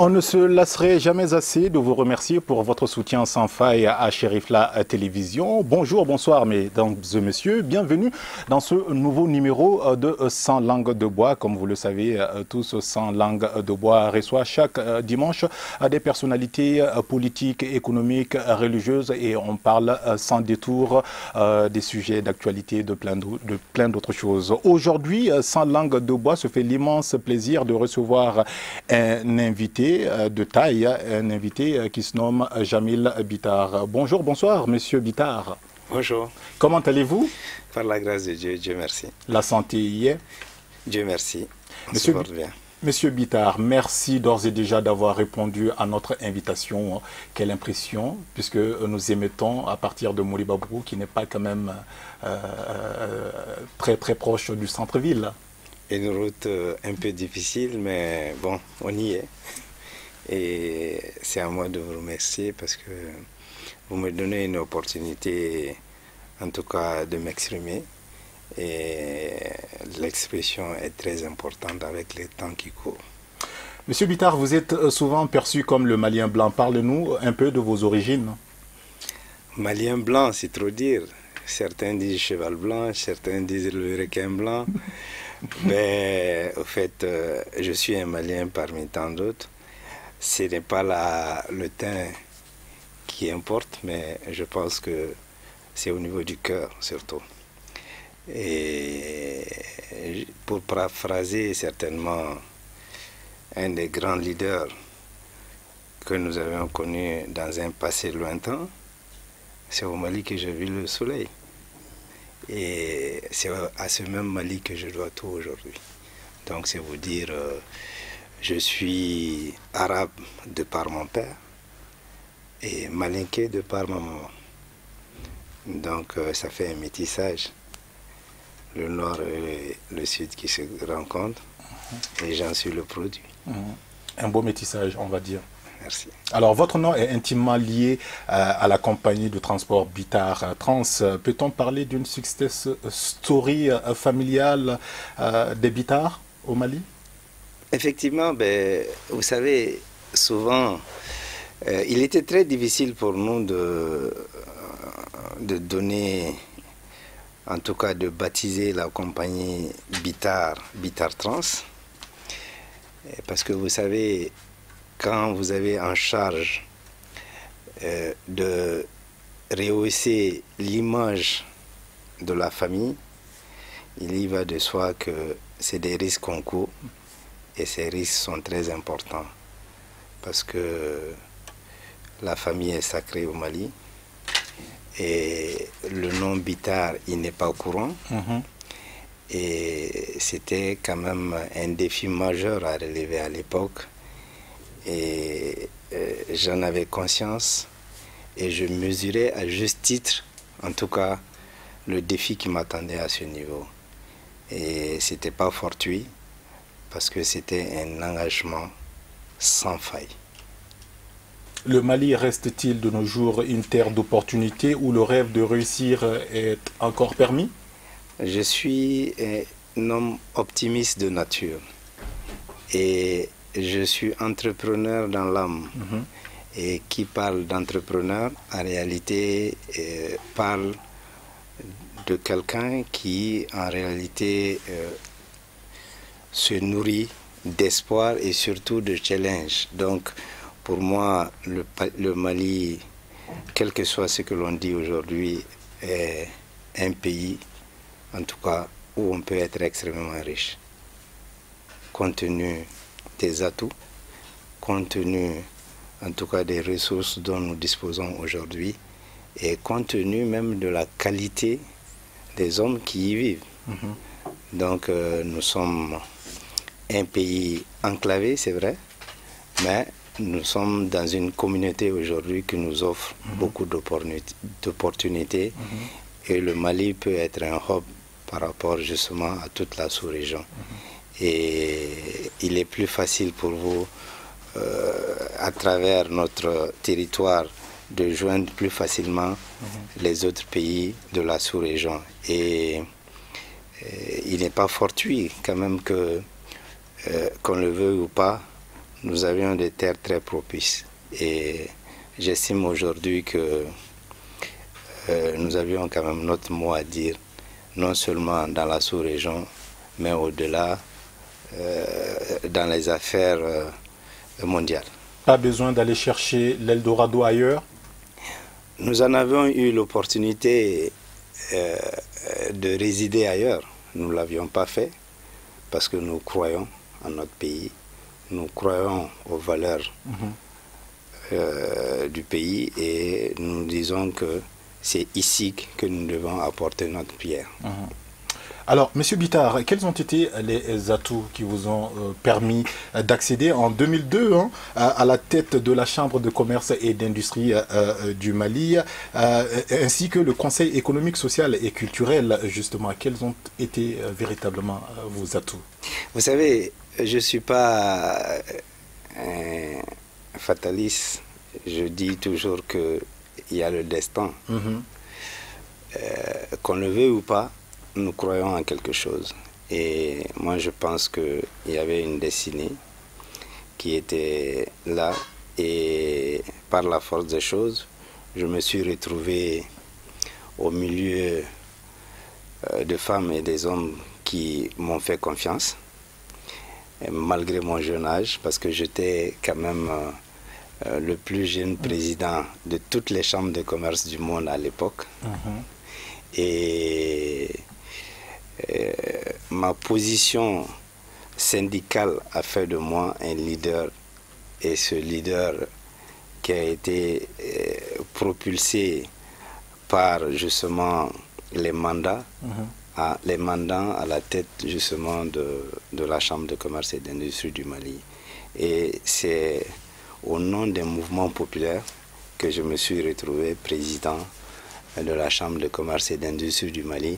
On ne se lasserait jamais assez de vous remercier pour votre soutien sans faille à Cherifla Télévision. Bonjour, bonsoir mesdames et messieurs, bienvenue dans ce nouveau numéro de 100 langues de bois. Comme vous le savez, tous 100 langues de bois reçoit chaque dimanche des personnalités politiques, économiques, religieuses et on parle sans détour des sujets d'actualité, de plein d'autres choses. Aujourd'hui, 100 langues de bois se fait l'immense plaisir de recevoir un invité de taille, un invité qui se nomme Jamil Bitar. Bonjour, bonsoir, monsieur Bitar. Bonjour. Comment allez-vous? Par la grâce de Dieu, Dieu merci. La santé y est? Dieu merci. On se porte bien. Monsieur Bitar, merci d'ores et déjà d'avoir répondu à notre invitation. Quelle impression, puisque nous émettons à partir de Moribabrou, qui n'est pas quand même très proche du centre-ville. Une route un peu difficile, mais bon, on y est. Et c'est à moi de vous remercier parce que vous me donnez une opportunité, en tout cas, de m'exprimer. Et l'expression est très importante avec les temps qui courent. Monsieur Bitar, vous êtes souvent perçu comme le Malien blanc. Parlez-nous un peu de vos origines. Malien blanc, c'est trop dire. Certains disent cheval blanc, certains disent le requin blanc. Mais au fait, je suis un Malien parmi tant d'autres. Ce n'est pas le teint qui importe, mais je pense que c'est au niveau du cœur surtout. Et pour paraphraser certainement un des grands leaders que nous avions connu dans un passé lointain, c'est au Mali que j'ai vu le soleil. Et c'est à ce même Mali que je dois tout aujourd'hui. Donc c'est vous dire, je suis arabe de par mon père et malinké de par ma maman. Donc ça fait un métissage. Le nord et le sud qui se rencontrent et j'en suis le produit. Un beau métissage, on va dire. Merci. Alors, votre nom est intimement lié à la compagnie de transport Bitar Trans. Peut-on parler d'une success story familiale des Bitar au Mali? Effectivement, ben, vous savez, souvent, il était très difficile pour nous de donner, en tout cas de baptiser la compagnie Bitar Trans. Parce que vous savez, quand vous avez en charge de rehausser l'image de la famille, il y va de soi que c'est des risques qu'on court et ces risques sont très importants parce que la famille est sacrée au Mali et le nom Bitar, il n'est pas courant. Et c'était quand même un défi majeur à relever à l'époque. Et j'en avais conscience et je mesurais à juste titre, en tout cas, le défi qui m'attendait à ce niveau. Et c'était pas fortuit parce que c'était un engagement sans faille. Le Mali reste-t-il de nos jours une terre d'opportunités où le rêve de réussir est encore permis? Je suis un homme optimiste de nature et je suis entrepreneur dans l'âme. Et qui parle d'entrepreneur, en réalité, parle de quelqu'un qui, en réalité, se nourrit d'espoir et surtout de challenge. Donc, pour moi, le Mali, quel que soit ce que l'on dit aujourd'hui, est un pays, en tout cas, où on peut être extrêmement riche, compte tenu des atouts, compte tenu en tout cas des ressources dont nous disposons aujourd'hui et compte tenu même de la qualité des hommes qui y vivent. Donc nous sommes un pays enclavé, c'est vrai, mais nous sommes dans une communauté aujourd'hui qui nous offre beaucoup d'opportunités et le Mali peut être un hub par rapport justement à toute la sous-région. Et il est plus facile pour vous à travers notre territoire de joindre plus facilement les autres pays de la sous-région. Et il n'est pas fortuit quand même que, qu'on le veuille ou pas, nous avions des terres très propices. Et j'estime aujourd'hui que nous avions quand même notre mot à dire, non seulement dans la sous-région, mais au-delà, dans les affaires mondiales. Pas besoin d'aller chercher l'Eldorado ailleurs? Nous en avons eu l'opportunité de résider ailleurs. Nous ne l'avions pas fait parce que nous croyons en notre pays, nous croyons aux valeurs du pays et nous disons que c'est ici que nous devons apporter notre pierre. Alors, Monsieur Bittard, quels ont été les atouts qui vous ont permis d'accéder en 2002 à la tête de la Chambre de commerce et d'industrie du Mali, ainsi que le Conseil économique, social et culturel, justement? Quels ont été véritablement vos atouts? Vous savez, je ne suis pas un fataliste. Je dis toujours qu'il y a le destin. Qu'on le veuille ou pas, nous croyons en quelque chose. Et moi, je pense qu'il y avait une destinée qui était là. Et par la force des choses, je me suis retrouvé au milieu de femmes et des hommes qui m'ont fait confiance, malgré mon jeune âge, parce que j'étais quand même le plus jeune président de toutes les chambres de commerce du monde à l'époque. Et ma position syndicale a fait de moi un leader, et ce leader qui a été propulsé par justement les mandats, les mandats à la tête justement de la Chambre de commerce et d'industrie du Mali. Et c'est au nom d'un mouvement populaire que je me suis retrouvé président de la Chambre de commerce et d'industrie du Mali,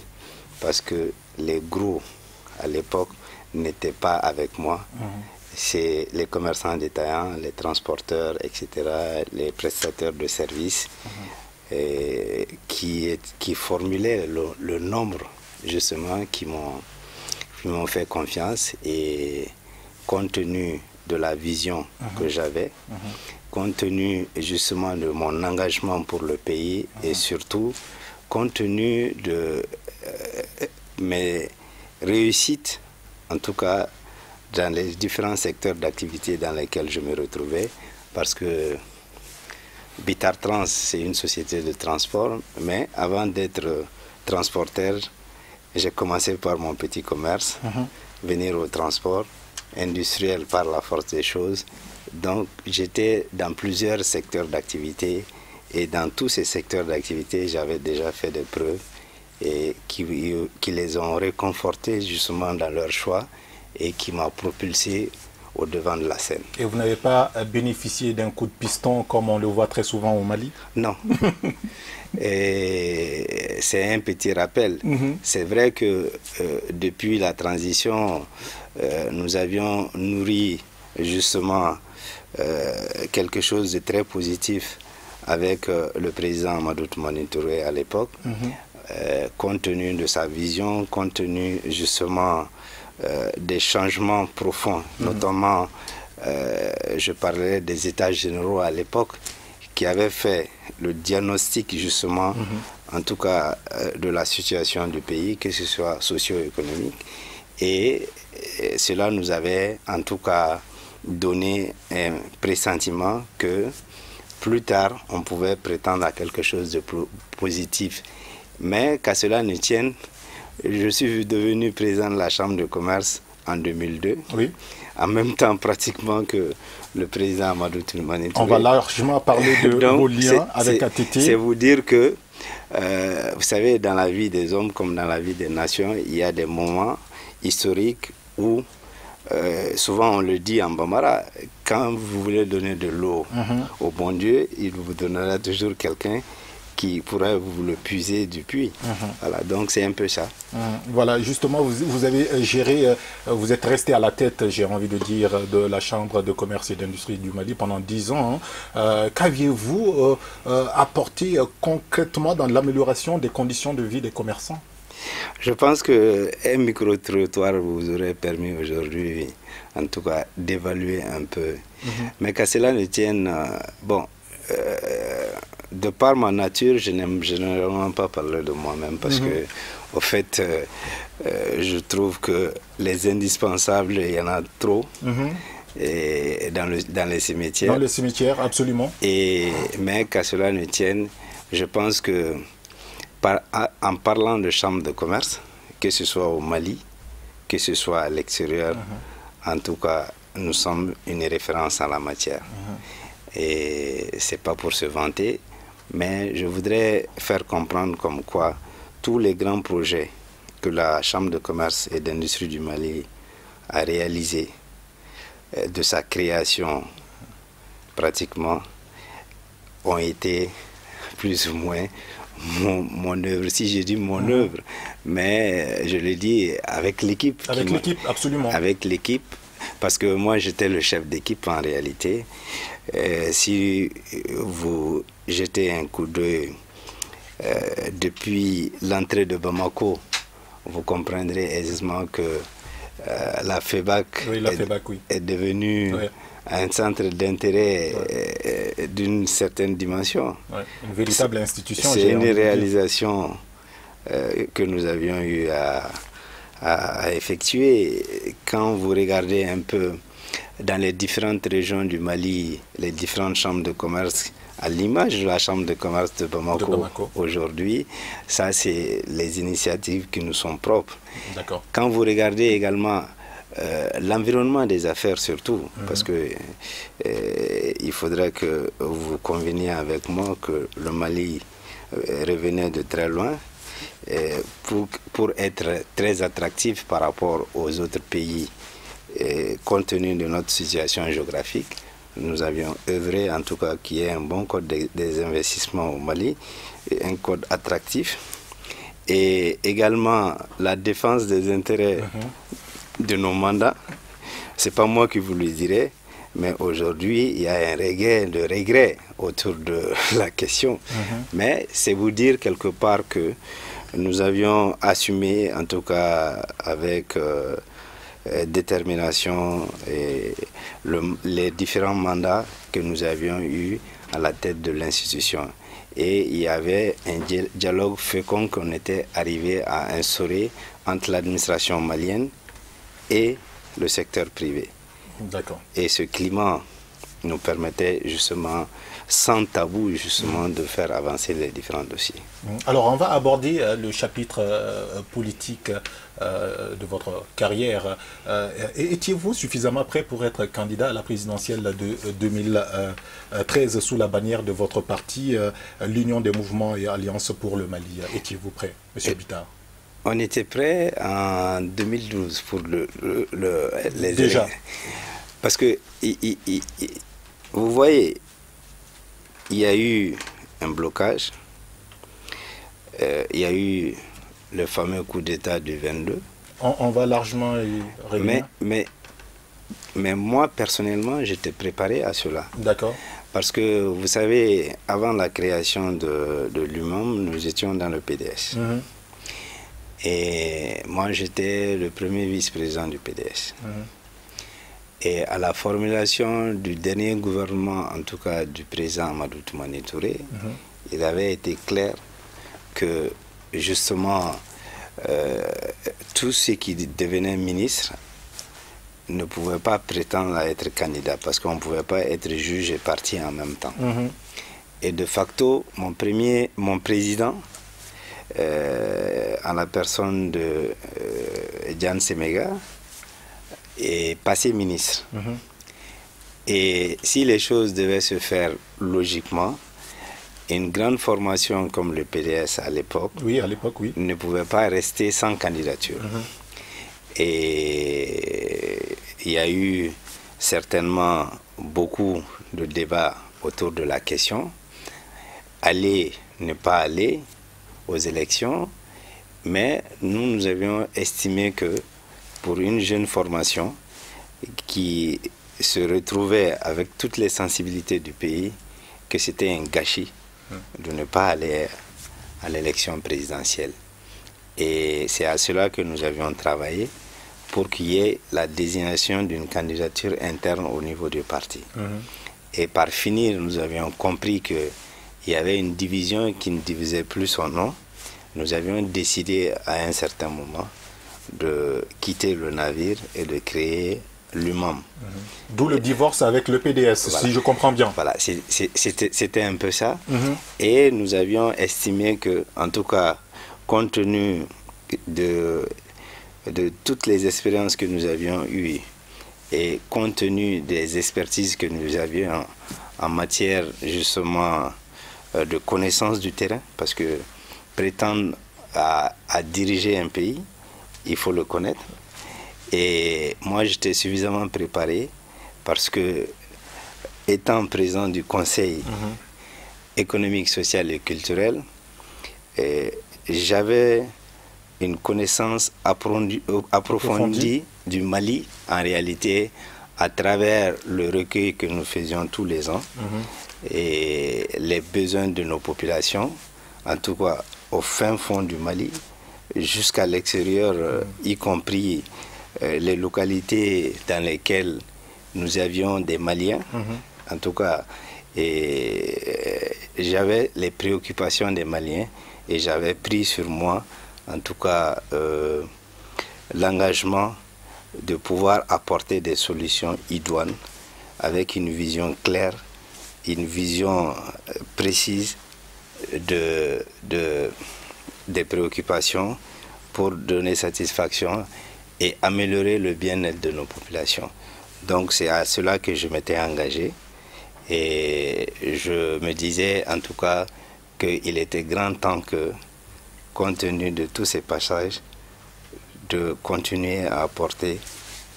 parce que les gros à l'époque n'étaient pas avec moi. C'est les commerçants détaillants, les transporteurs, etc., les prestataires de services qui formulaient le nombre justement qui m'ont fait confiance. Et compte tenu de la vision que j'avais, compte tenu justement de mon engagement pour le pays et surtout compte tenu de mes réussites, en tout cas dans les différents secteurs d'activité dans lesquels je me retrouvais, parce que Bittard Trans, c'est une société de transport, mais avant d'être transporteur, j'ai commencé par mon petit commerce, venir au transport, industriel par la force des choses. Donc j'étais dans plusieurs secteurs d'activité, et dans tous ces secteurs d'activité, j'avais déjà fait des preuves et qui les ont réconfortés justement dans leur choix et qui m'a propulsé au devant de la scène. Et vous n'avez pas bénéficié d'un coup de piston comme on le voit très souvent au Mali? Non. Et c'est un petit rappel. C'est vrai que depuis la transition, nous avions nourri justement quelque chose de très positif avec le président Amadou Toumani Touré à l'époque, compte tenu de sa vision, compte tenu justement des changements profonds, notamment je parlais des états généraux à l'époque qui avaient fait le diagnostic justement, en tout cas de la situation du pays, que ce soit socio-économique, et cela nous avait en tout cas donné un pressentiment que plus tard on pouvait prétendre à quelque chose de plus positif. Mais qu'à cela ne tienne, je suis devenu président de la Chambre de commerce en 2002, en même temps pratiquement que le président Amadou Toumani Touré. On va largement parler de vos liens avec ATT. C'est vous dire que, vous savez, dans la vie des hommes comme dans la vie des nations, il y a des moments historiques où, souvent on le dit en Bambara, quand vous voulez donner de l'eau au bon Dieu, il vous donnera toujours quelqu'un qui pourrait vous le puiser du puits. Voilà, donc c'est un peu ça. Voilà, justement, vous avez géré, vous êtes resté à la tête, j'ai envie de dire, de la Chambre de commerce et d'industrie du Mali pendant 10 ans. Qu'aviez-vous apporté concrètement dans l'amélioration des conditions de vie des commerçants? Je pense qu'un micro-trottoir vous aurait permis aujourd'hui, en tout cas, d'évaluer un peu. Mais qu'à cela ne tienne, de par ma nature, je n'aime généralement pas parler de moi-même parce que, au fait, je trouve que les indispensables, il y en a trop. Et dans les cimetières. Dans les cimetières, absolument. Mais qu'à cela ne tienne, je pense que en parlant de chambre de commerce, que ce soit au Mali, que ce soit à l'extérieur, en tout cas, nous sommes une référence en la matière. Et ce n'est pas pour se vanter, mais je voudrais faire comprendre comme quoi tous les grands projets que la Chambre de commerce et d'industrie du Mali a réalisés, de sa création pratiquement, ont été plus ou moins mon œuvre. Si je dis mon œuvre, mais je le dis avec l'équipe. Avec l'équipe, absolument. Avec l'équipe, parce que moi j'étais le chef d'équipe en réalité. Si vous jetez un coup d'œil depuis l'entrée de Bamako, vous comprendrez aisément que la FEBAC, est devenue un centre d'intérêt d'une certaine dimension. Une véritable institution. C'est une réalisation que nous avions eu à effectuer. Quand vous regardez un peu dans les différentes régions du Mali, les différentes chambres de commerce, à l'image de la chambre de commerce de Bamako. Aujourd'hui, ça c'est les initiatives qui nous sont propres. Quand vous regardez également l'environnement des affaires surtout, parce que il faudrait que vous conveniez avec moi que le Mali revenait de très loin pour être très attractif par rapport aux autres pays compte tenu de notre situation géographique. Nous avions œuvré, en tout cas, qu'il y ait un bon code des investissements au Mali, un code attractif, et également la défense des intérêts de nos mandats. C'est pas moi qui vous le dirai, mais aujourd'hui, il y a un regain de regret autour de la question. Mais c'est vous dire quelque part que nous avions assumé, en tout cas avec détermination, et les différents mandats que nous avions eus à la tête de l'institution. Et il y avait un dialogue fécond qu'on était arrivé à instaurer entre l'administration malienne et le secteur privé. Et ce climat nous permettait justement, sans tabou, justement, de faire avancer les différents dossiers. Alors, on va aborder le chapitre politique de votre carrière. Étiez-vous suffisamment prêt pour être candidat à la présidentielle de 2013 sous la bannière de votre parti, l'Union des mouvements et alliances pour le Mali? Étiez-vous prêt, M. Bittard? On était prêt en 2012 pour les déjà. Parce que, vous voyez, il y a eu un blocage, il y a eu le fameux coup d'État du 22. On va largement y revenir. Mais moi, personnellement, j'étais préparé à cela. D'accord. Parce que, vous savez, avant la création de l'UMAM, nous étions dans le PDS. Et moi, j'étais le premier vice-président du PDS. Et à la formulation du dernier gouvernement, en tout cas du président Amadou Toumani Touré, il avait été clair que justement tous ceux qui devenaient ministres ne pouvaient pas prétendre à être candidats parce qu'on ne pouvait pas être juge et parti en même temps. Et de facto, mon président, en la personne de Diane Semega, est passé ministre. Et si les choses devaient se faire logiquement, une grande formation comme le PDS à l'époque ne pouvait pas rester sans candidature. Et il y a eu certainement beaucoup de débats autour de la question. Aller, ne pas aller aux élections, mais nous avions estimé que pour une jeune formation qui se retrouvait avec toutes les sensibilités du pays, que c'était un gâchis de ne pas aller à l'élection présidentielle. Et c'est à cela que nous avions travaillé pour qu'il y ait la désignation d'une candidature interne au niveau du parti. Et par finir, nous avions compris qu'il y avait une division qui ne divisait plus son nom. Nous avions décidé à un certain moment de quitter le navire et de créer l'UMAM. D'où le divorce avec le PDS, voilà, si je comprends bien. Voilà, c'était un peu ça. Et nous avions estimé que, en tout cas, compte tenu de toutes les expériences que nous avions eues et compte tenu des expertises que nous avions en matière justement de connaissance du terrain, parce que prétendre à diriger un pays, il faut le connaître. Et moi, j'étais suffisamment préparé parce que, étant président du Conseil économique, social et culturel, j'avais une connaissance approfondie du Mali, en réalité, à travers le recueil que nous faisions tous les ans et les besoins de nos populations, en tout cas au fin fond du Mali, jusqu'à l'extérieur, y compris les localités dans lesquelles nous avions des Maliens, en tout cas, et j'avais les préoccupations des Maliens et j'avais pris sur moi, en tout cas, l'engagement de pouvoir apporter des solutions idoines avec une vision claire, une vision précise des préoccupations pour donner satisfaction et améliorer le bien-être de nos populations. Donc c'est à cela que je m'étais engagé et je me disais en tout cas qu'il était grand temps que, compte tenu de tous ces passages, de continuer à apporter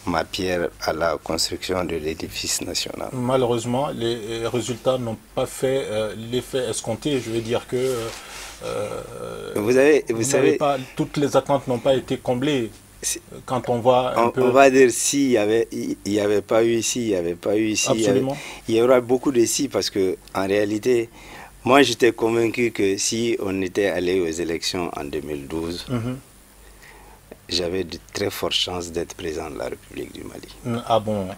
ma pierre à la construction de l'édifice national. Malheureusement, les résultats n'ont pas fait l'effet escompté. Je veux dire que vous savez, toutes les attentes n'ont pas été comblées. Quand on voit un peu... On va dire s'il n'y avait pas eu ici, il n'y avait pas eu ici. Absolument. Il y aura beaucoup de si, parce que en réalité, moi j'étais convaincu que si on était allé aux élections en 2012, j'avais de très fortes chances d'être président de la République du Mali. Ah bon?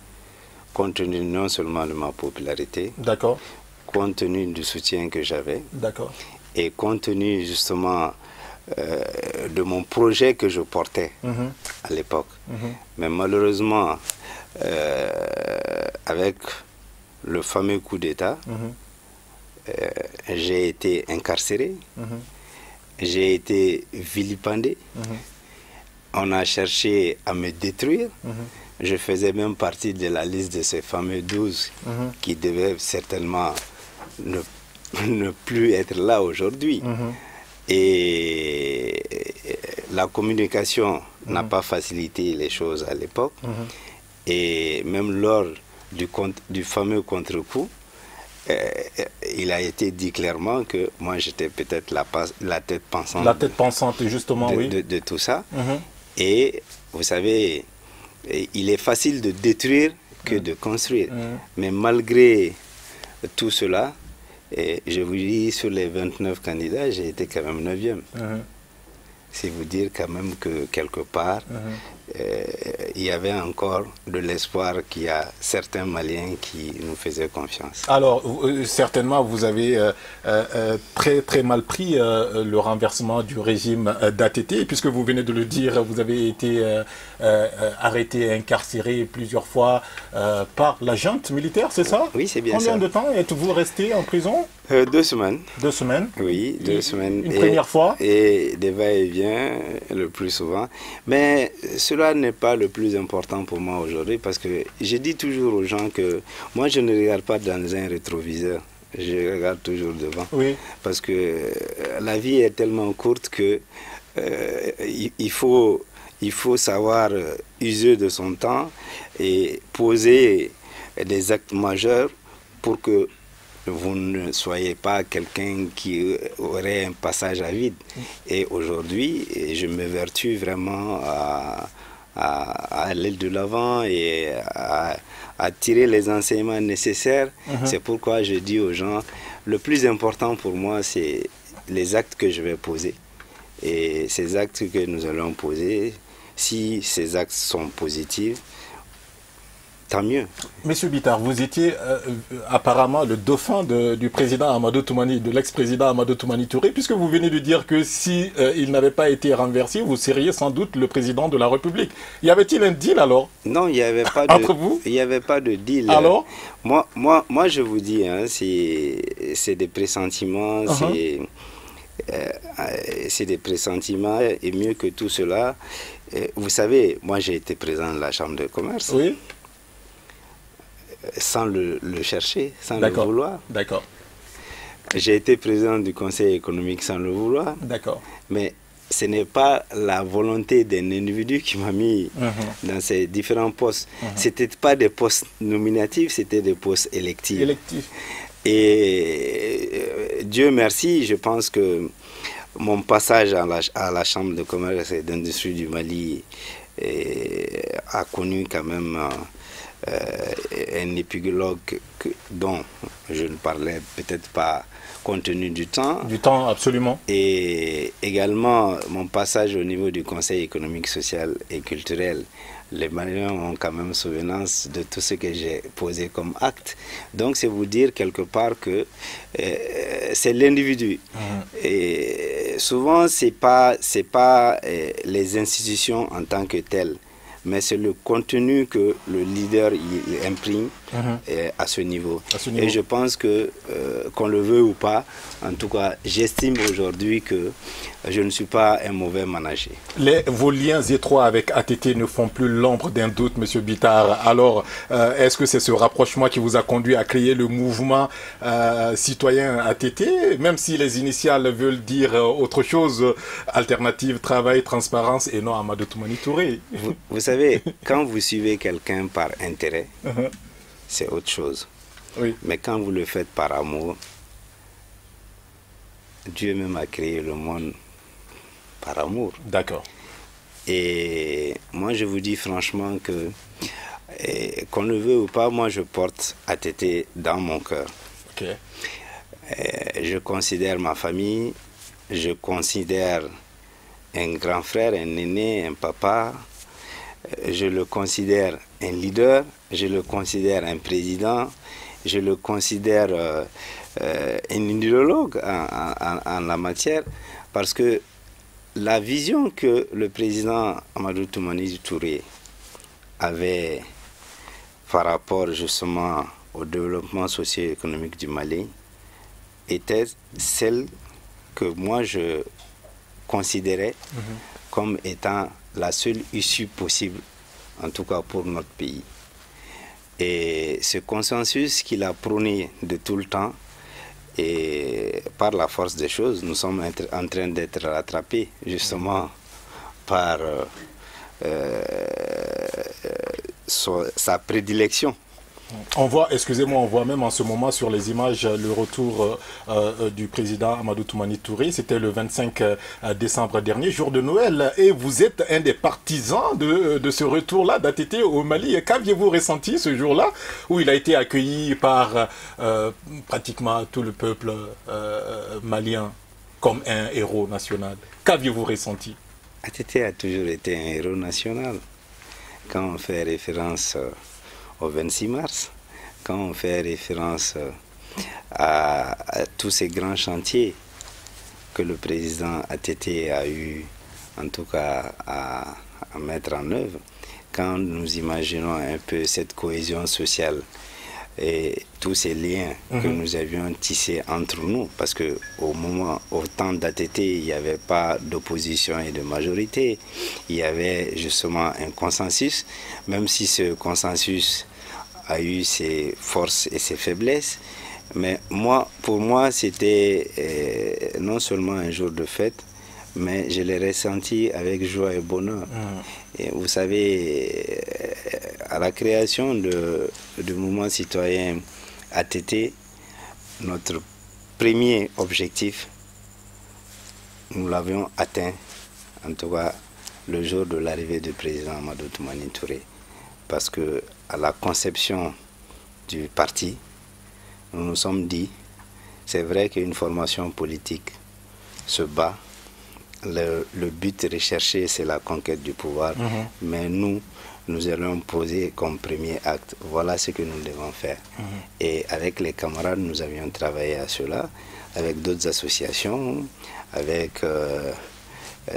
Compte tenu non seulement de ma popularité, d'accord, compte tenu du soutien que j'avais, d'accord, et compte tenu justement de mon projet que je portais à l'époque. Mais malheureusement, avec le fameux coup d'État, j'ai été incarcéré, j'ai été vilipendé, on a cherché à me détruire. Je faisais même partie de la liste de ces fameux 12 qui devaient certainement ne plus être là aujourd'hui. Et la communication n'a pas facilité les choses à l'époque. Et même lors du fameux contre-coup, il a été dit clairement que moi j'étais peut-être la tête pensante. La tête pensante, justement, oui. De tout ça. Et vous savez, il est facile de détruire que de construire. Mais malgré tout cela, et je vous dis, sur les 29 candidats, j'ai été quand même 9e. C'est vous dire quand même que quelque part, il y avait encore de l'espoir qu'il y a certains Maliens qui nous faisaient confiance. Alors, certainement, vous avez très, très mal pris le renversement du régime d'ATT, puisque vous venez de le dire, vous avez été arrêté, incarcéré plusieurs fois par la junte militaire, c'est ça? Oui, c'est bien ça. Combien de temps êtes-vous resté en prison? 2 semaines. 2 semaines? Oui, 2 semaines. Une première fois? Et des va-et-vient le plus souvent. Mais cela n'est pas le plus important pour moi aujourd'hui, parce que je dis toujours aux gens que moi je ne regarde pas dans un rétroviseur. Je regarde toujours devant. Oui. Parce que la vie est tellement courte que il faut savoir user de son temps et poser des actes majeurs pour que vous ne soyez pas quelqu'un qui aurait un passage à vide. Et aujourd'hui, je me vertue vraiment à aller de l'avant et à tirer les enseignements nécessaires. C'est pourquoi je dis aux gens, le plus important pour moi, c'est les actes que je vais poser. Et ces actes que nous allons poser, si ces actes sont positifs, tant mieux. Monsieur Bitar, vous étiez apparemment le dauphin du président Amadou Toumani, de l'ex-président Amadou Toumani Touré, puisque vous venez de dire que si il n'avait pas été renversé, vous seriez sans doute le président de la République. Y avait-il un deal alors? Non, il n'y avait pas de, entre vous? Il n'y avait pas de deal. Alors? Moi, je vous dis, hein, c'est des pressentiments, c'est des pressentiments, et mieux que tout cela, vous savez, moi j'ai été président de la Chambre de commerce. Oui. Sans le chercher, sans le vouloir. D'accord. J'ai été président du Conseil économique sans le vouloir. D'accord. Mais ce n'est pas la volonté d'un individu qui m'a mis dans ces différents postes. Ce n'étaient pas des postes nominatifs, c'était des postes électifs. Et Dieu merci, je pense que mon passage à la Chambre de commerce et d'industrie du Mali a connu quand même un épilogue dont je ne parlais peut-être pas compte tenu du temps. Du temps, absolument. Et également mon passage au niveau du Conseil économique, social et culturel. Les Maliens ont quand même souvenance de tout ce que j'ai posé comme acte. Donc c'est vous dire quelque part que c'est l'individu. Et souvent c'est pas les institutions en tant que telles, mais c'est le contenu que le leader il imprime à ce niveau. Et je pense que, qu'on le veut ou pas, en tout cas, j'estime aujourd'hui que je ne suis pas un mauvais manager. Vos liens étroits avec ATT ne font plus l'ombre d'un doute, M. Bitar. Alors, est-ce que c'est ce rapprochement qui vous a conduit à créer le mouvement citoyen ATT, même si les initiales veulent dire autre chose, alternative, travail, transparence et non Amadou Toumani Touré? Vous savez, quand vous suivez quelqu'un par intérêt, c'est autre chose. Oui. Mais quand vous le faites par amour, Dieu même a créé le monde par amour. D'accord. Et moi, je vous dis franchement que, qu'on le veut ou pas, moi, je porte ATT dans mon cœur. Okay. Je considère ma famille, je considère un grand frère, un aîné, un papa. Je le considère un leader, je le considère un président, je le considère un idéologue en la matière, parce que la vision que le président Amadou Toumani Touré avait par rapport justement au développement socio-économique du Mali était celle que moi je considérais comme étant la seule issue possible, en tout cas pour notre pays. Et ce consensus qu'il a prôné de tout le temps, et par la force des choses, nous sommes en train d'être rattrapés justement par sa prédilection. On voit, excusez-moi, on voit même en ce moment sur les images le retour du président Amadou Toumani Touré. C'était le 25 décembre dernier, jour de Noël. Et vous êtes un des partisans de ce retour-là d'ATT au Mali. Qu'aviez-vous ressenti ce jour-là, où il a été accueilli par pratiquement tout le peuple malien comme un héros national? Qu'aviez-vous ressenti? ATT a toujours été un héros national. Quand on fait référence au 26 mars, quand on fait référence à tous ces grands chantiers que le président ATT a eu, en tout cas, à mettre en œuvre, quand nous imaginons un peu cette cohésion sociale et tous ces liens que nous avions tissés entre nous, parce au temps d'ATT, il n'y avait pas d'opposition et de majorité, il y avait justement un consensus, même si ce consensus a eu ses forces et ses faiblesses, mais pour moi, c'était non seulement un jour de fête, mais je l'ai ressenti avec joie et bonheur. Et vous savez, à la création du mouvement citoyen ATT, notre premier objectif, nous l'avions atteint, en tout cas le jour de l'arrivée du président Amadou Toumani Touré. Parce que à la conception du parti, nous nous sommes dit, c'est vrai qu'une formation politique se bat le but recherché, c'est la conquête du pouvoir, mais nous allons poser comme premier acte, voilà ce que nous devons faire. Et avec les camarades, nous avions travaillé à cela, avec d'autres associations, avec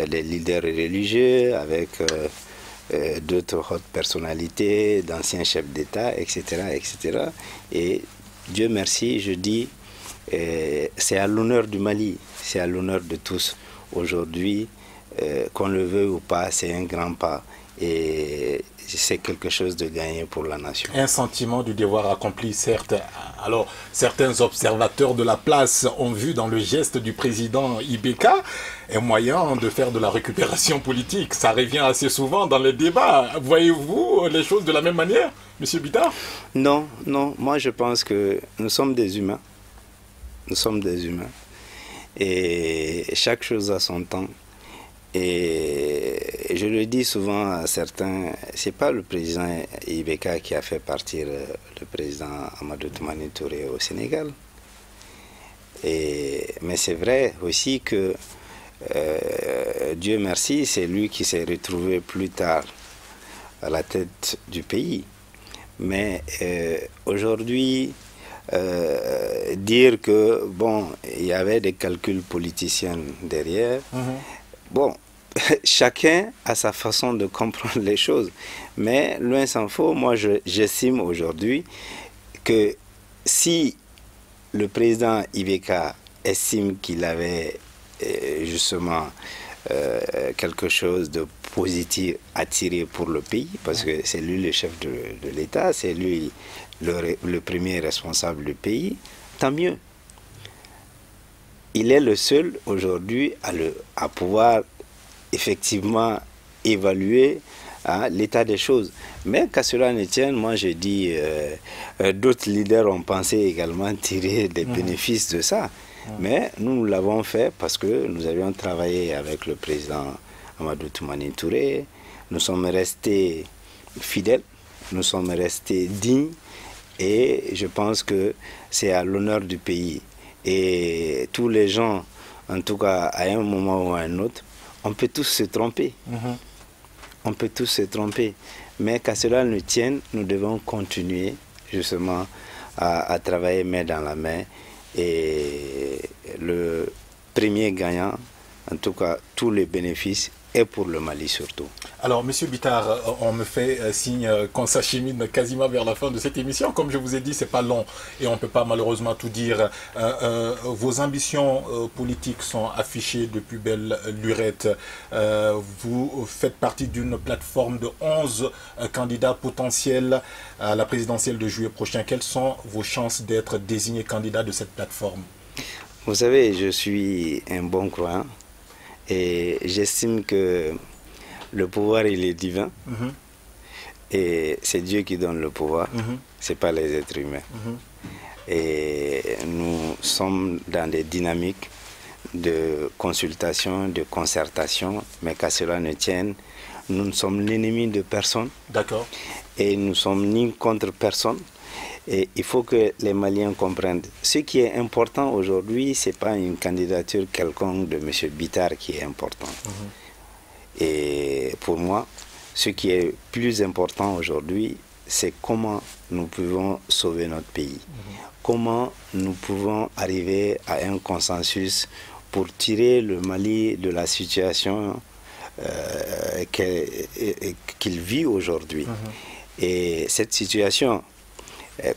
les leaders religieux, avec d'autres hautes personnalités, d'anciens chefs d'État, etc., etc. Et Dieu merci, je dis, c'est à l'honneur du Mali, c'est à l'honneur de tous. Aujourd'hui, qu'on le veuille ou pas, c'est un grand pas. Et c'est quelque chose de gagné pour la nation. Un sentiment du devoir accompli, certes. Alors, certains observateurs de la place ont vu dans le geste du président Ibeka un moyen de faire de la récupération politique. Ça revient assez souvent dans les débats. Voyez-vous les choses de la même manière, M. Bittard? Non, non. Moi, je pense que nous sommes des humains. Nous sommes des humains. Et chaque chose a son temps. Et je le dis souvent à certains, c'est pas le président Ibeka qui a fait partir le président Amadou Toumani Touré au Sénégal. Mais c'est vrai aussi que Dieu merci, c'est lui qui s'est retrouvé plus tard à la tête du pays. Mais aujourd'hui, dire que bon, il y avait des calculs politiciens derrière. Bon, chacun a sa façon de comprendre les choses. Mais loin s'en faut, moi j'estime aujourd'hui que si le président Ibeka estime qu'il avait justement quelque chose de positif à tirer pour le pays, parce que c'est lui le chef de l'État, c'est lui le premier responsable du pays, tant mieux. Il est le seul aujourd'hui à pouvoir effectivement évaluer l'état des choses. Mais qu'à cela ne tienne, moi je dis, d'autres leaders ont pensé également tirer des bénéfices de ça. Mais nous l'avons fait parce que nous avions travaillé avec le président Amadou Toumani Touré. Nous sommes restés fidèles, nous sommes restés dignes et je pense que c'est à l'honneur du pays. Et tous les gens, en tout cas à un moment ou à un autre, on peut tous se tromper. On peut tous se tromper. Mais qu'à cela ne tienne, nous devons continuer justement à travailler main dans la main. Et le premier gagnant, en tout cas tous les bénéfices, et pour le Mali surtout. Alors, M. Bittard, on me fait signe qu'on s'achemine quasiment vers la fin de cette émission. Comme je vous ai dit, c'est pas long et on ne peut pas malheureusement tout dire. Vos ambitions politiques sont affichées de plus belle lurette. Vous faites partie d'une plateforme de 11 candidats potentiels à la présidentielle de juillet prochain. Quelles sont vos chances d'être désigné candidat de cette plateforme? Vous savez, je suis un bon croyant. Et j'estime que le pouvoir, il est divin. Et c'est Dieu qui donne le pouvoir, ce n'est pas les êtres humains. Et nous sommes dans des dynamiques de consultation, de concertation, mais qu'à cela ne tienne, nous ne sommes l'ennemi de personne. D'accord. Et nous ne sommes ni contre personne. Et il faut que les Maliens comprennent. Ce qui est important aujourd'hui, ce n'est pas une candidature quelconque de M. Bittard qui est important. Et pour moi, ce qui est plus important aujourd'hui, c'est comment nous pouvons sauver notre pays. Comment nous pouvons arriver à un consensus pour tirer le Mali de la situation qu'il vit aujourd'hui. Et cette situation,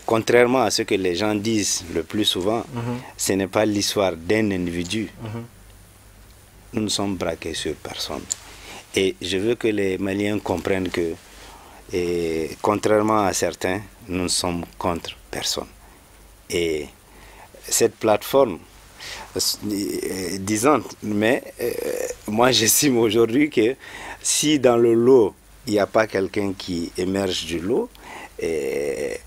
contrairement à ce que les gens disent le plus souvent, ce n'est pas l'histoire d'un individu. Nous ne sommes braqués sur personne. Et je veux que les Maliens comprennent que, contrairement à certains, nous ne sommes contre personne. Et cette plateforme, disante, mais moi j'estime aujourd'hui que si dans le lot, il n'y a pas quelqu'un qui émerge du lot,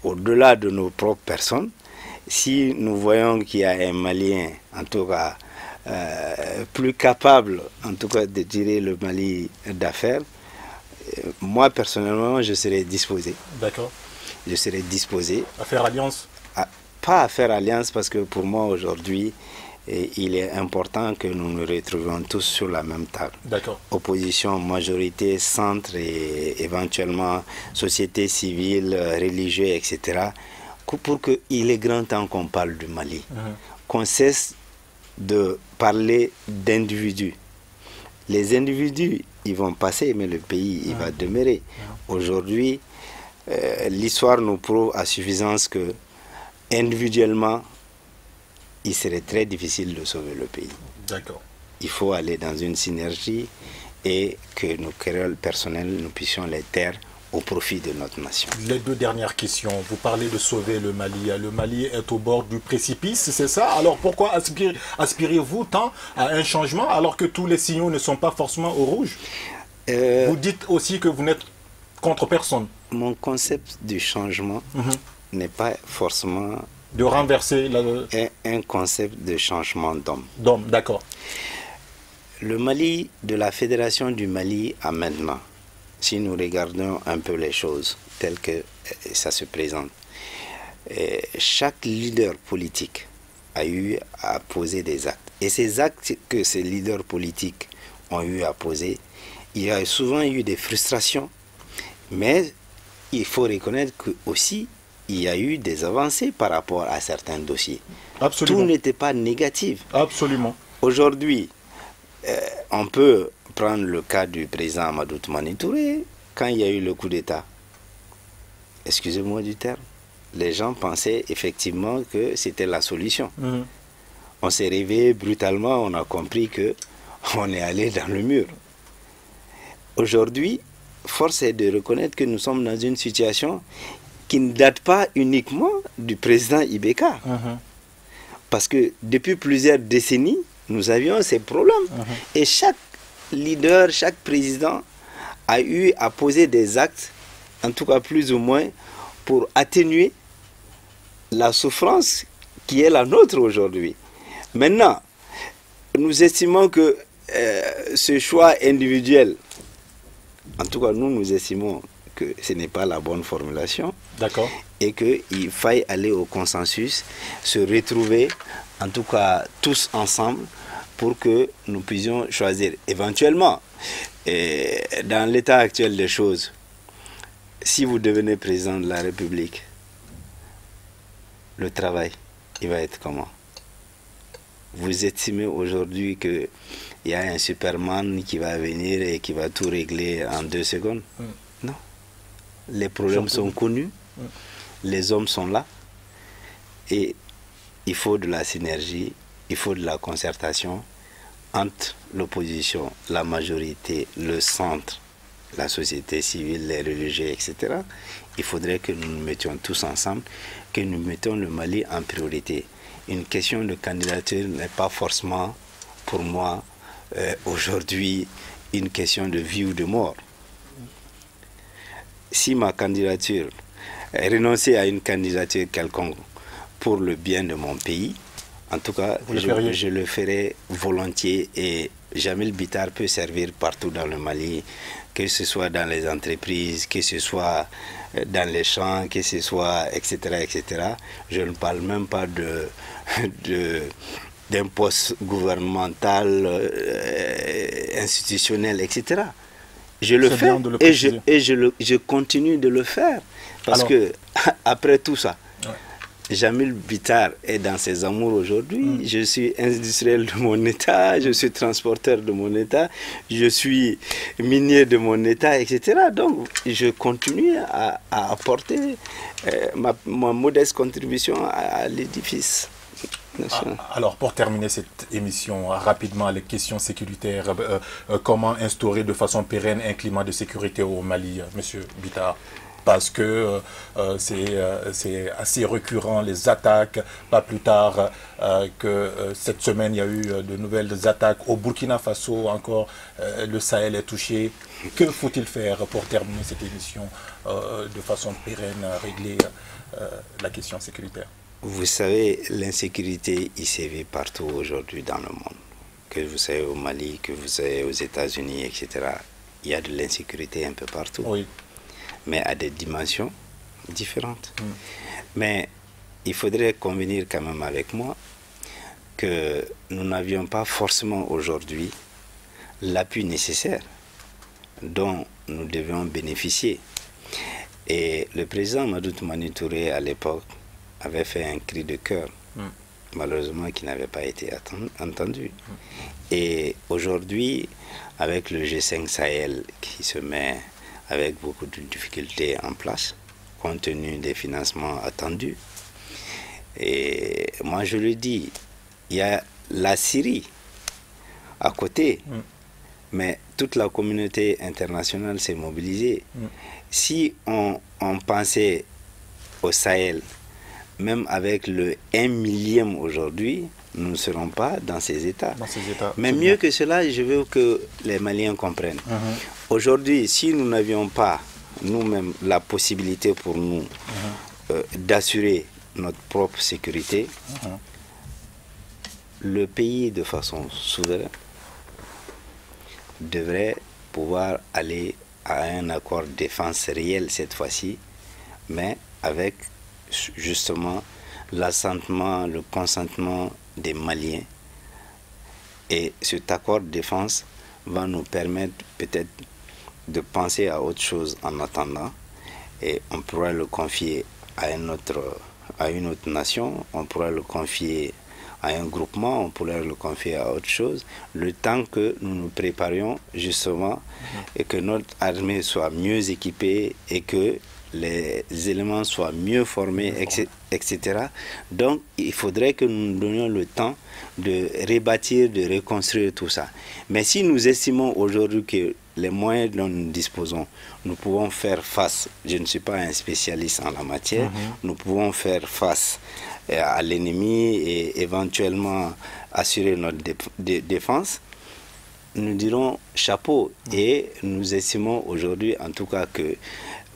au-delà de nos propres personnes, si nous voyons qu'il y a un Malien, en tout cas, plus capable, en tout cas, de tirer le Mali d'affaires, moi, personnellement, je serais disposé. D'accord. Je serais disposé. À faire alliance? Pas à faire alliance, parce que pour moi, aujourd'hui, Et il est important que nous nous retrouvions tous sur la même table. D'accord. Opposition, majorité, centre et éventuellement société civile, religieux, etc. Pour qu'il est grand temps qu'on parle du Mali. Qu'on cesse de parler d'individus. Les individus, ils vont passer, mais le pays, il va demeurer. Aujourd'hui, l'histoire nous prouve à suffisance que individuellement, il serait très difficile de sauver le pays. D'accord. Il faut aller dans une synergie et que nos querelles personnelles, nous puissions les taire au profit de notre nation. Les deux dernières questions. Vous parlez de sauver le Mali. Le Mali est au bord du précipice, c'est ça? Alors pourquoi aspirez-vous tant à un changement alors que tous les signaux ne sont pas forcément au rouge? Vous dites aussi que vous n'êtes contre personne. Mon concept du changement n'est pas forcément de renverser un concept de changement d'homme. D'homme, d'accord. Le Mali, de la Fédération du Mali à maintenant, si nous regardons un peu les choses telles que ça se présente, chaque leader politique a eu à poser des actes. Et ces actes que ces leaders politiques ont eu à poser, il y a souvent eu des frustrations, mais il faut reconnaître que aussi il y a eu des avancées par rapport à certains dossiers. Absolument. Tout n'était pas négatif. Absolument. Aujourd'hui, on peut prendre le cas du président Amadou Toumani Touré, quand il y a eu le coup d'État. Excusez-moi du terme. Les gens pensaient effectivement que c'était la solution. On s'est réveillé brutalement, on a compris qu'on est allé dans le mur. Aujourd'hui, force est de reconnaître que nous sommes dans une situation qui ne date pas uniquement du président Ibeka. Parce que depuis plusieurs décennies, nous avions ces problèmes. Et chaque leader, chaque président a eu à poser des actes, en tout cas plus ou moins, pour atténuer la souffrance qui est la nôtre aujourd'hui. Maintenant, nous estimons que ce choix individuel, en tout cas nous estimons que ce n'est pas la bonne formulation. D'accord. Et qu'il faille aller au consensus, se retrouver, en tout cas tous ensemble, pour que nous puissions choisir éventuellement. Et dans l'état actuel des choses, si vous devenez président de la République, le travail, il va être comment? Vous estimez aujourd'hui qu'il y a un Superman qui va venir et qui va tout régler en 2 secondes? Non. Les problèmes sont connus, les hommes sont là, et il faut de la synergie, il faut de la concertation entre l'opposition, la majorité, le centre, la société civile, les religieux, etc. Il faudrait que nous nous mettions tous ensemble, que nous mettions le Mali en priorité. Une question de candidature n'est pas forcément, pour moi, aujourd'hui, une question de vie ou de mort. Si ma candidature, renoncer à une candidature quelconque pour le bien de mon pays, en tout cas, je le ferai volontiers, et Jamil Bitar peut servir partout dans le Mali, que ce soit dans les entreprises, que ce soit dans les champs, que ce soit, etc., etc. Je ne parle même pas d'un poste gouvernemental, institutionnel, etc. Je le fais et je continue de le faire. Parce que, après tout ça, Jamil Bitar est dans ses amours aujourd'hui. Je suis industriel de mon État, je suis transporteur de mon État, je suis minier de mon État, etc. Donc, je continue à apporter ma modeste contribution à l'édifice national. Alors, pour terminer cette émission, rapidement, les questions sécuritaires, comment instaurer de façon pérenne un climat de sécurité au Mali, Monsieur Bitar? Parce que c'est assez récurrent, les attaques. Pas plus tard que cette semaine, il y a eu de nouvelles attaques. Au Burkina Faso, encore, le Sahel est touché. Que faut-il faire pour terminer cette émission de façon pérenne, régler la question sécuritaire? Vous savez, l'insécurité, il sévit partout aujourd'hui dans le monde. Que vous soyez au Mali, que vous soyez aux États-Unis, etc. Il y a de l'insécurité un peu partout. Oui. Mais à des dimensions différentes. Mais il faudrait convenir quand même avec moi, que nous n'avions pas forcément aujourd'hui l'appui nécessaire dont nous devions bénéficier. Et le président Mamadou Toumani Touré, à l'époque, avait fait un cri de cœur, malheureusement qui n'avait pas été entendu. Et aujourd'hui, avec le G5 Sahel qui se met avec beaucoup de difficultés en place, compte tenu des financements attendus, et moi je le dis, il y a la Syrie à côté, mais toute la communauté internationale s'est mobilisée. Si on pensait au Sahel, même avec le 1 millième aujourd'hui, nous ne serons pas dans ces états. Mais mieux que cela, je veux que les Maliens comprennent. Aujourd'hui, si nous n'avions pas nous-mêmes la possibilité pour nous d'assurer notre propre sécurité, le pays de façon souveraine devrait pouvoir aller à un accord de défense réel cette fois-ci, mais avec justement l'assentement, le consentement des Maliens. Et cet accord de défense va nous permettre peut-être de penser à autre chose en attendant, et on pourra le confier à une autre nation, on pourra le confier à un groupement, on pourrait le confier à autre chose, le temps que nous nous préparions justement et que notre armée soit mieux équipée et que les éléments soient mieux formés, etc. Donc, il faudrait que nous nous donnions le temps de rebâtir, de reconstruire tout ça. Mais si nous estimons aujourd'hui que les moyens dont nous disposons, nous pouvons faire face, je ne suis pas un spécialiste en la matière, nous pouvons faire face à l'ennemi et éventuellement assurer notre défense, nous dirons chapeau. Et nous estimons aujourd'hui en tout cas que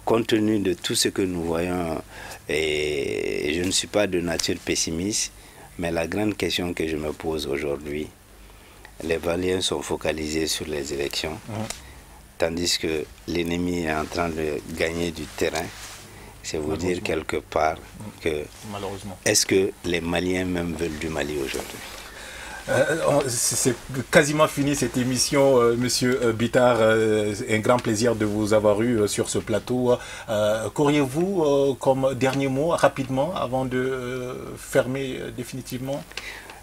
compte tenu de tout ce que nous voyons, et je ne suis pas de nature pessimiste, mais la grande question que je me pose aujourd'hui, les Maliens sont focalisés sur les élections, tandis que l'ennemi est en train de gagner du terrain. C'est vous dire quelque part que est-ce que les Maliens même veulent du Mali aujourd'hui? C'est quasiment fini cette émission, Monsieur Bitar. Un grand plaisir de vous avoir eu sur ce plateau. Qu'auriez-vous comme dernier mot rapidement avant de fermer définitivement,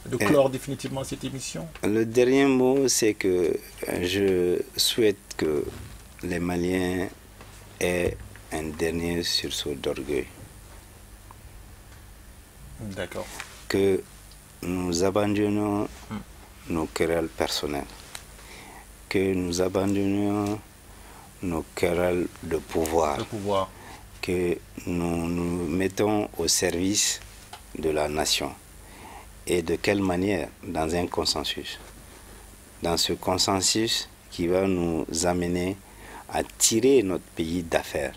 de clore définitivement cette émission? Le dernier mot, c'est que je souhaite que les Maliens aient un dernier sursaut d'orgueil. D'accord. Que nous abandonnions nos querelles personnelles, que nous abandonnions nos querelles de pouvoir, que nous nous mettons au service de la nation. Et de quelle manière? Dans un consensus. Dans ce consensus qui va nous amener à tirer notre pays d'affaires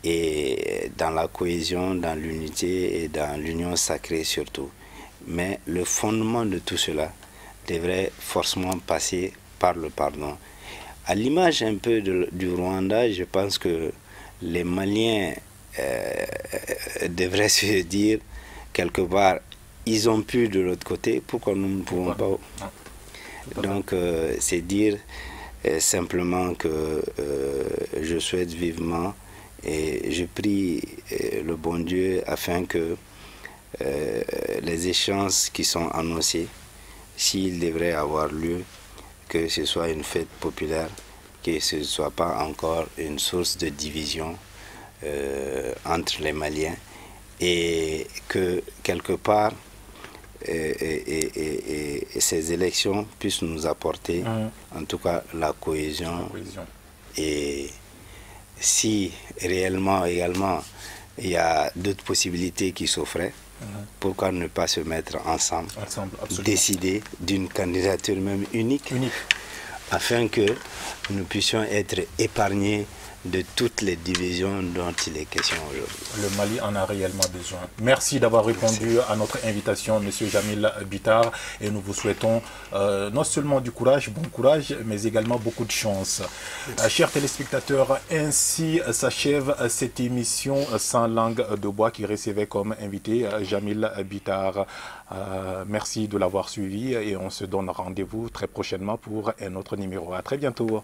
et dans la cohésion, dans l'unité et dans l'union sacrée surtout. Mais le fondement de tout cela devrait forcément passer par le pardon. À l'image un peu du Rwanda, je pense que les Maliens devraient se dire quelque part, ils ont pu de l'autre côté, pourquoi nous ne pouvons pas? Donc c'est dire simplement que je souhaite vivement et je prie le bon Dieu afin que les échéances qui sont annoncées, s'il devrait avoir lieu, que ce soit une fête populaire, que ce ne soit pas encore une source de division entre les Maliens, et que quelque part ces élections puissent nous apporter en tout cas la cohésion. Et si réellement également il y a d'autres possibilités qui s'offraient, pourquoi ne pas se mettre ensemble décider d'une candidature même unique, afin que nous puissions être épargnés de toutes les divisions dont il est question aujourd'hui. Le Mali en a réellement besoin. Merci d'avoir répondu à notre invitation, M. Jamil Bitar, et nous vous souhaitons non seulement du courage, bon courage, mais également beaucoup de chance. Chers téléspectateurs, ainsi s'achève cette émission Sans langue de bois qui recevait comme invité Jamil Bitar. Merci de l'avoir suivi et on se donne rendez-vous très prochainement pour un autre numéro. À très bientôt.